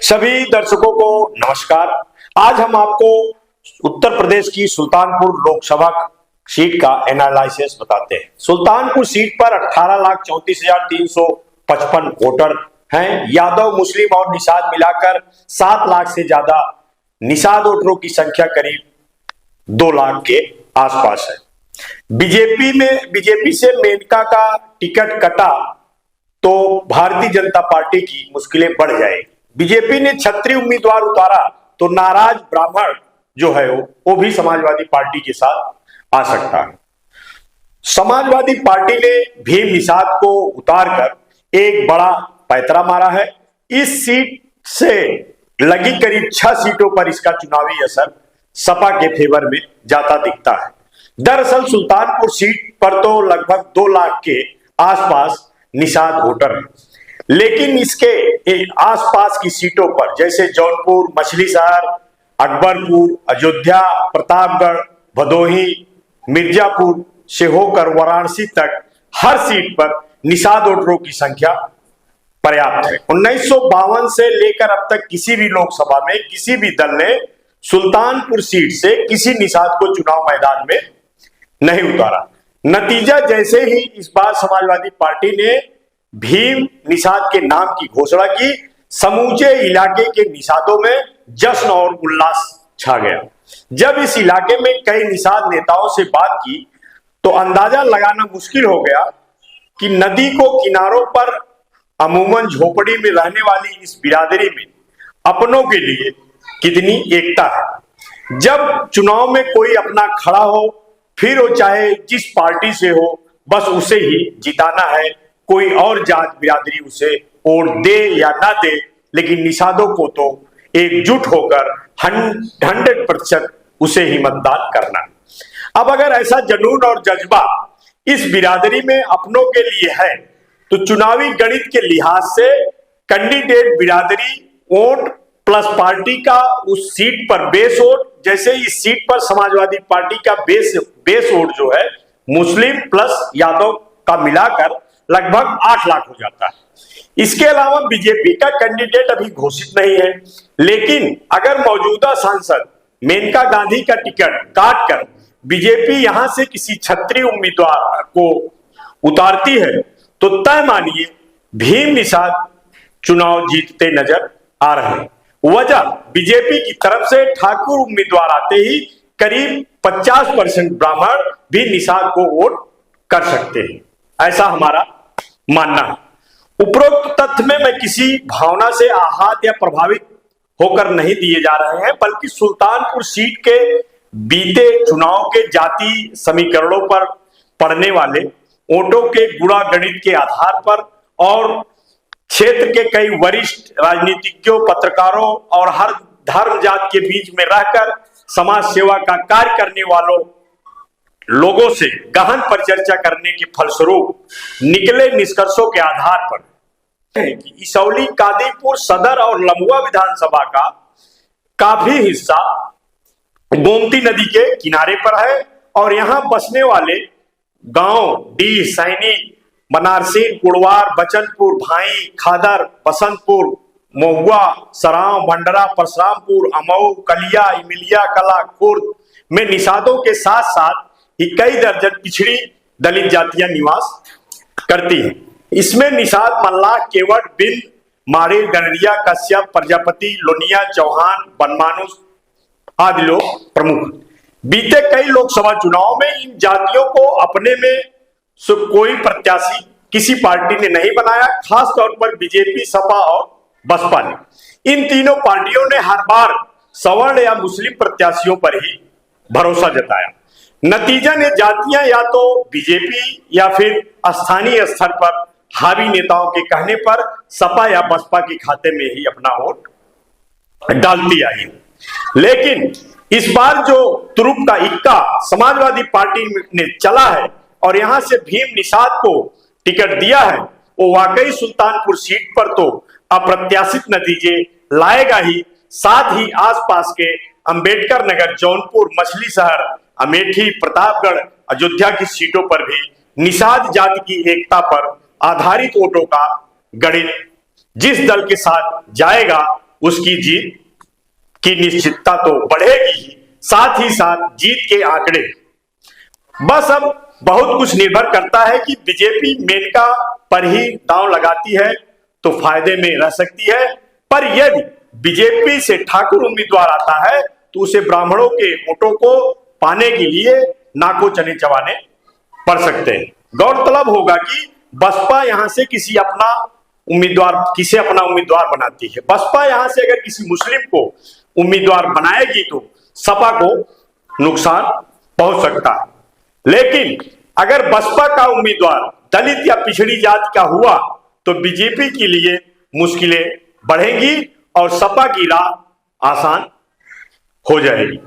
सभी दर्शकों को नमस्कार। आज हम आपको उत्तर प्रदेश की सुल्तानपुर लोकसभा सीट का एनालिसिस बताते हैं। सुल्तानपुर सीट पर 18,34,355 वोटर हैं। यादव, मुस्लिम और निषाद मिलाकर 7 लाख से ज्यादा निषाद वोटरों की संख्या करीब 2 लाख के आसपास है। बीजेपी से मेनका का टिकट कटा तो भारतीय जनता पार्टी की मुश्किलें बढ़ जाएगी। बीजेपी ने क्षत्रिय उम्मीदवार उतारा तो नाराज ब्राह्मण जो है वो भी समाजवादी पार्टी के साथ आ सकता है। समाजवादी पार्टी ने भीम निषाद को उतारकर एक बड़ा पैंतरा मारा है। इस सीट से लगी करीब 6 सीटों पर इसका चुनावी असर सपा के फेवर में जाता दिखता है। दरअसल सुल्तानपुर सीट पर तो लगभग 2 लाख के आसपास निषाद वोटर हैं, लेकिन इसके आसपास की सीटों पर जैसे जौनपुर, मछली शहर, अकबरपुर, अयोध्या, प्रतापगढ़, भदोही, मिर्जापुर से होकर वाराणसी तक हर सीट पर निषाद वोटरों की संख्या पर्याप्त है। 1952 से लेकर अब तक किसी भी लोकसभा में किसी भी दल ने सुल्तानपुर सीट से किसी निषाद को चुनाव मैदान में नहीं उतारा। नतीजा जैसे ही इस बार समाजवादी पार्टी ने भीम निषाद के नाम की घोषणा की, समूचे इलाके के निषादों में जश्न और उल्लास छा गया। जब इस इलाके में कई निषाद नेताओं से बात की तो अंदाजा लगाना मुश्किल हो गया कि नदी को किनारों पर अमूमन झोपड़ी में रहने वाली इस बिरादरी में अपनों के लिए कितनी एकता है। जब चुनाव में कोई अपना खड़ा हो, फिर वो चाहे जिस पार्टी से हो, बस उसे ही जिताना है। कोई और जात बिरादरी उसे वोट दे या ना दे, लेकिन निषादों को तो एकजुट होकर 100% उसे ही मतदान करना है। अब अगर ऐसा जुनून और जज्बा इस बिरादरी में अपनों के लिए है तो चुनावी गणित के लिहाज से कैंडिडेट बिरादरी वोट प्लस पार्टी का उस सीट पर बेस वोट, जैसे इस सीट पर समाजवादी पार्टी का बेस वोट जो है मुस्लिम प्लस यादव का मिलाकर लगभग 8 लाख हो जाता है। इसके अलावा बीजेपी का कैंडिडेट अभी घोषित नहीं है, लेकिन अगर मौजूदा सांसद मेनका गांधी का टिकट काटकर बीजेपी यहां से किसी क्षत्रिय उम्मीदवार को उतारती है तो तय मानिए भीम निषाद चुनाव जीतते नजर आ रहे हैं। वजह बीजेपी की तरफ से ठाकुर उम्मीदवार आते ही करीब 50% ब्राह्मण भी निषाद को वोट कर सकते हैं, ऐसा हमारा मानना है। उपरोक्त तथ्य में मैं किसी भावना से आहत या प्रभावित होकर नहीं दिए जा रहे हैं, बल्कि सुल्तानपुर सीट के बीते चुनाव के जाति समीकरणों पर पड़ने वाले वोटों के गुणा गणित के आधार पर और क्षेत्र के कई वरिष्ठ राजनीतिज्ञों, पत्रकारों और हर धर्म जात के बीच में रहकर समाज सेवा का कार्य करने वालों लोगों से गहन परिचर्चा करने के फलस्वरूप निकले निष्कर्षों के आधार पर कि इसौली, कादीपुर सदर और लमुआ विधानसभा का काफी हिस्सा गोमती नदी के किनारे पर है और यहां बसने वाले गांव डी, सैनी, बनारसी, कुड़वार, बचनपुर, भाई, खादर, बसंतपुर, महुआ, सराव, मंडरा, परशुरामपुर, अमऊ, कलिया, इमिलिया कला, खुर्द में निषादों के साथ साथ ही कई दर्जन पिछड़ी दलित जातियां निवास करती हैं। इसमें निषाद, मल्लाह, केवट, बिंद, मारिर, गनरिया, कश्यप, प्रजापति, लोनिया, चौहान, बनमानुस आदि लोग प्रमुख। बीते कई लोकसभा चुनाव में इन जातियों को अपने में कोई प्रत्याशी किसी पार्टी ने नहीं बनाया, खास तौर पर बीजेपी, सपा और बसपा ने। इन तीनों पार्टियों ने हर बार सवर्ण या मुस्लिम प्रत्याशियों पर ही भरोसा जताया। नतीजा ने जातियां या तो बीजेपी या फिर स्थानीय स्तर पर हावी नेताओं के कहने पर सपा या बसपा के खाते में ही अपना वोट डालती आई। लेकिन इस बार जो तुरुप का इक्का समाजवादी पार्टी ने चला है और यहां से भीम निषाद को टिकट दिया है, वो वाकई सुल्तानपुर सीट पर तो अप्रत्याशित नतीजे लाएगा ही, साथ ही आसपास के अंबेडकर नगर, जौनपुर, मछली शहर, अमेठी, प्रतापगढ़, अयोध्या की सीटों पर भी निषाद जाति की एकता पर आधारित वोटों का गणित जिस दल के साथ जाएगा उसकी जीत की निश्चितता तो बढ़ेगी ही, साथ ही साथ जीत के आंकड़े। बस अब बहुत कुछ निर्भर करता है कि बीजेपी मेनका पर ही दांव लगाती है तो फायदे में रह सकती है, पर यदि बीजेपी से ठाकुर उम्मीदवार आता है तो उसे ब्राह्मणों के वोटों को पाने के लिए नाको चने चबाने पड़ सकते हैं। गौरतलब होगा कि बसपा यहां से किसे अपना उम्मीदवार बनाती है। बसपा यहां से अगर किसी मुस्लिम को उम्मीदवार बनाएगी तो सपा को नुकसान पहुंच सकता है, लेकिन अगर बसपा का उम्मीदवार दलित या पिछड़ी जाति का हुआ तो बीजेपी के लिए मुश्किलें बढ़ेंगी और सपा की राह आसान हो जाएगी।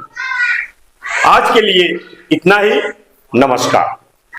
आज के लिए इतना ही। नमस्कार।